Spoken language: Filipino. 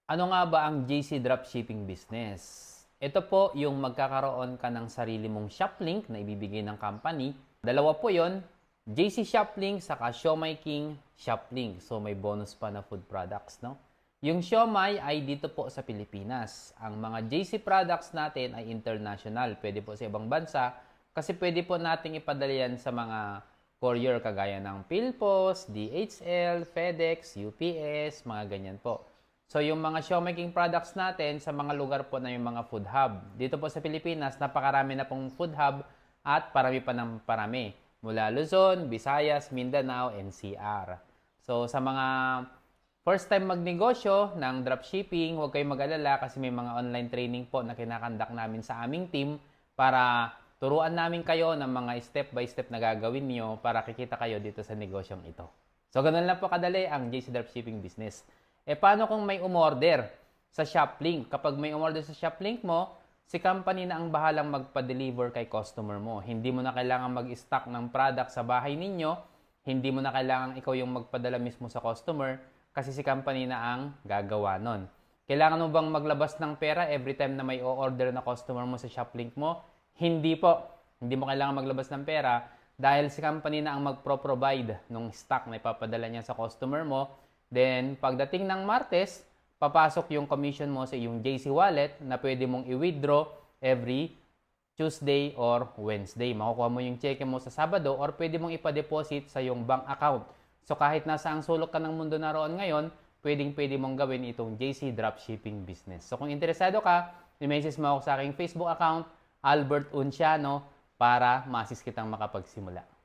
Ano nga ba ang JC Dropshipping Business? Ito po yung magkakaroon ka ng sarili mong shop link na ibibigay ng company. Dalawa po yon, JC Shop Link saka Siomai King Shop Link. So may bonus pa na food products, no? Yung Siomai ay dito po sa Pilipinas. Ang mga JC products natin ay international. Pwede po sa ibang bansa kasi pwede po nating ipadala yan sa mga courier kagaya ng PhilPost, DHL, FedEx, UPS, mga ganyan po. So yung mga showmaking products natin sa mga lugar po na yung mga food hub. Dito po sa Pilipinas, napakarami na pong food hub at parami pa ng parami. Mula Luzon, Visayas, Mindanao, NCR. So sa mga first time magnegosyo ng dropshipping, huwag kayong mag-alala kasi may mga online training po na kinakandak namin sa aming team para turuan namin kayo ng mga step by step na gagawin nyo para kikita kayo dito sa negosyong ito. So ganun lang po kadali ang JC Dropshipping Business. Paano kung may umorder sa Shoplink? Kapag may umorder sa Shoplink mo, si company na ang bahalang magpa-deliver kay customer mo. Hindi mo na kailangan mag-stock ng product sa bahay ninyo. Hindi mo na kailangan ikaw yung magpadala mismo sa customer kasi si company na ang gagawa nun. Kailangan mo bang maglabas ng pera every time na may o-order na customer mo sa Shoplink mo? Hindi po. Hindi mo kailangan maglabas ng pera dahil si company na ang magpro-provide ng stock na ipapadala niya sa customer mo. Then, pagdating ng Martes, papasok yung commission mo sa iyong JC Wallet na pwede mong i-withdraw every Tuesday or Wednesday. Makukuha mo yung cheque mo sa Sabado or pwede mong ipa-deposit sa iyong bank account. So, kahit nasa ang sulok ka ng mundo naroon ngayon, pwede mong gawin itong JC Dropshipping Business. So, kung interesado ka, i-message mo ako sa aking Facebook account, Albert Unciano, para ma-assist kitang makapagsimula.